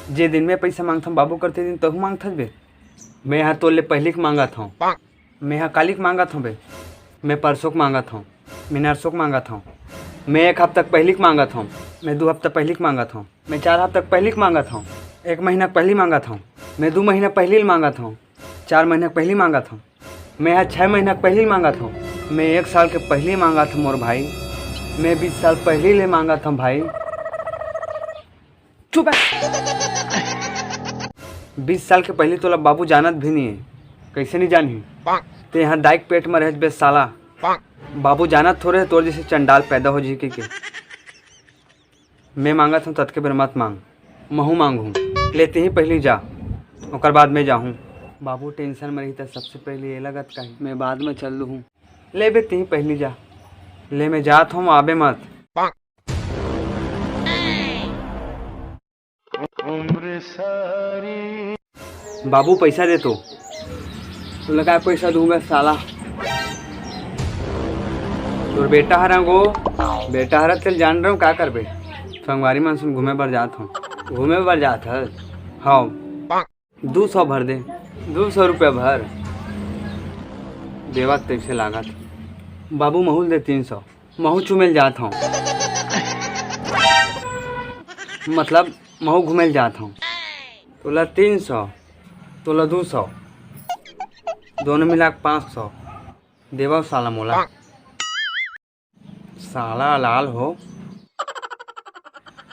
जे दिन में पैसा मांगता बाबू करते दिन तहु मांगता बे। मैं यहाँ तो ले पहले के मांगा था, मैं यहाँ काली के मांगा था बे, मैं परसों को मांगा था, मैं नरसों को मांगा था, मैं 1 हफ्ता पहले के मांगा था, मैं 2 हफ्ता पहले के मांगा था, मैं 4 हफ्ता पहले के मांगा था, 1 महीना पहले मांगा था, मैं 2 महीना पहले मांगा था, 4 महीना पहले मांगा था, मैं यहाँ 6 महीना पहले मांगा था, मैं 1 साल के पहले मांगा था मोर भाई, मैं 20 साल पहले ले मांगा था भाई। चुप है। 20 साल के पहले तो बाबू जानत भी नहीं है, कैसे नहीं जानी ते यहाँ दाई के पेट में रह बे साला। बाबू जानत थोड़े तोर जैसे चंडाल पैदा हो जी के मैं मांगा था तत्के बेर मत मांग, महू मांगू लेते ही पहले जा और बाद में जाऊँ। बाबू टेंशन में रही था सबसे पहले ये लगत का मैं बाद में चल लूँ, ले बे ही पहले जा, ले मैं जात हूँ आबे मत। बाबू पैसा दे तो लगा पैसा दूंगा साला। तो बेटा हरा गो, बेटा हरा चल जान रहा हूँ क्या कर बे। संगवारी मानसून घूमे बर जात हूँ, घूमे बर जात है। हाँ 200 भर दे, 200 रुपया भर देवा तैसे लागत। बाबू महूल दे 300, महू चुमेल जात हूँ, मतलब महू घूमेल जात हूँ। तोला 300 तोला 200 दोनों मिला 500 देवा साला मोला। साला लाल हो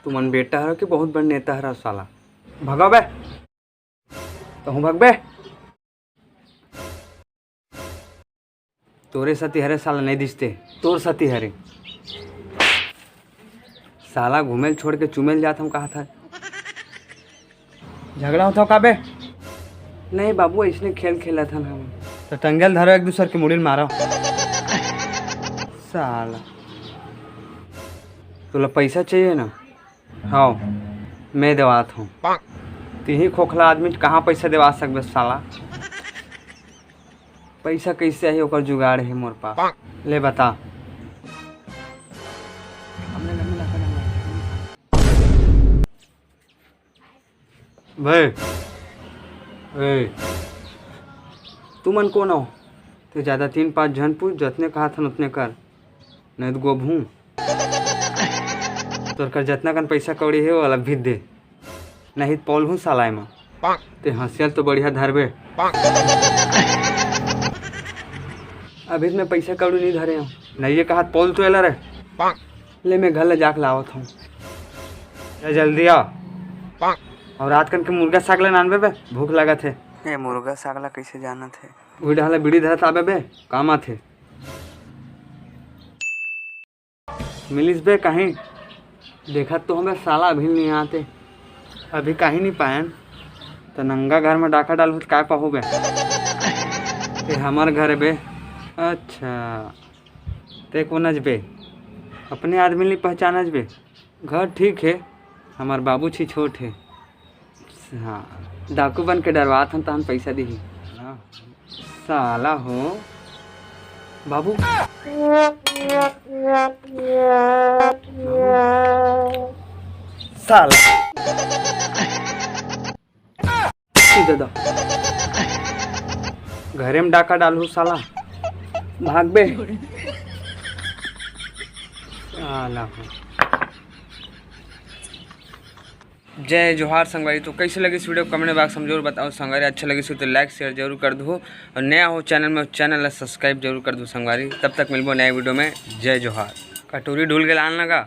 तुमन बेटा हरो कि बहुत बड़ नेता हरा साला। भगा बे तो हूँ भग बे, तोरे सती हरे साला नहीं दिखते, तोर सती हरे साला। घूमेल छोड़ के चुमेल जात हम कहा था, झगड़ा होता का बे। नहीं बाबू इसने खेल खेला था ना, तो टंगल धरो एक दूसरे के मुड़िल मारो साला। तोला पैसा चाहिए ना, हाँ मैं देवात हूँ। तीही खोखला आदमी कहाँ पैसा देवा सकबे साला। पैसा कैसे है ओकर जुगाड़ है मोर पास, ले बता। भाई तू मन कौन हो तो ज़्यादा 3-5 जन पूछ, जितने कहा था उतने कर, नहीं तो गोभू तोर कर जितना कन पैसा कौड़ी है वो अलग भी दे, नहीं तो पौल हूँ साला में ते हंसियल तो बढ़िया धरबे। अभी मैं पैसा कौड़ी नहीं धरे हूँ, नहीं ये कहा पौल तो एला रहे। ले मैं घर ले जाके लावत हूँ, जल्दी आ। और रात कन के मुर्गा सागला नानबे बे, भूख लगा थे। ये मुर्गा सागला कैसे जाना थे, वही डाला बीड़ी धरत आबे बे, काम आथे। मिलिस बे कहीं देखा तो हमें साला अभी नहीं आते, अभी कहीं नहीं पायन तो नंगा घर में डाका डाल क्या पाहो बे। ये हमार घर बे, अच्छा ते को नजबे अपने आदमी नहीं पहचानज बे। घर ठीक है, हमार बाबू छी छोट है। हाँ डाकू बन के डरवात हम तो हम पैसा दी साला हो बाबू। साला दादा घरे में डाका डालू साला, भाग बे साला हो। जय जोहार संगवारी। तो कैसे लगी इस वीडियो कमेंट बॉक्स में जरूर बताओ संगवारी। अच्छा लगी तो लाइक शेयर जरूर कर दो, और नया हो चैनल में चैनल सब्सक्राइब जरूर कर दो संगवारी। तब तक मिलबो नए वीडियो में। जय जोहार। कटोरी ढूल के लान लगा।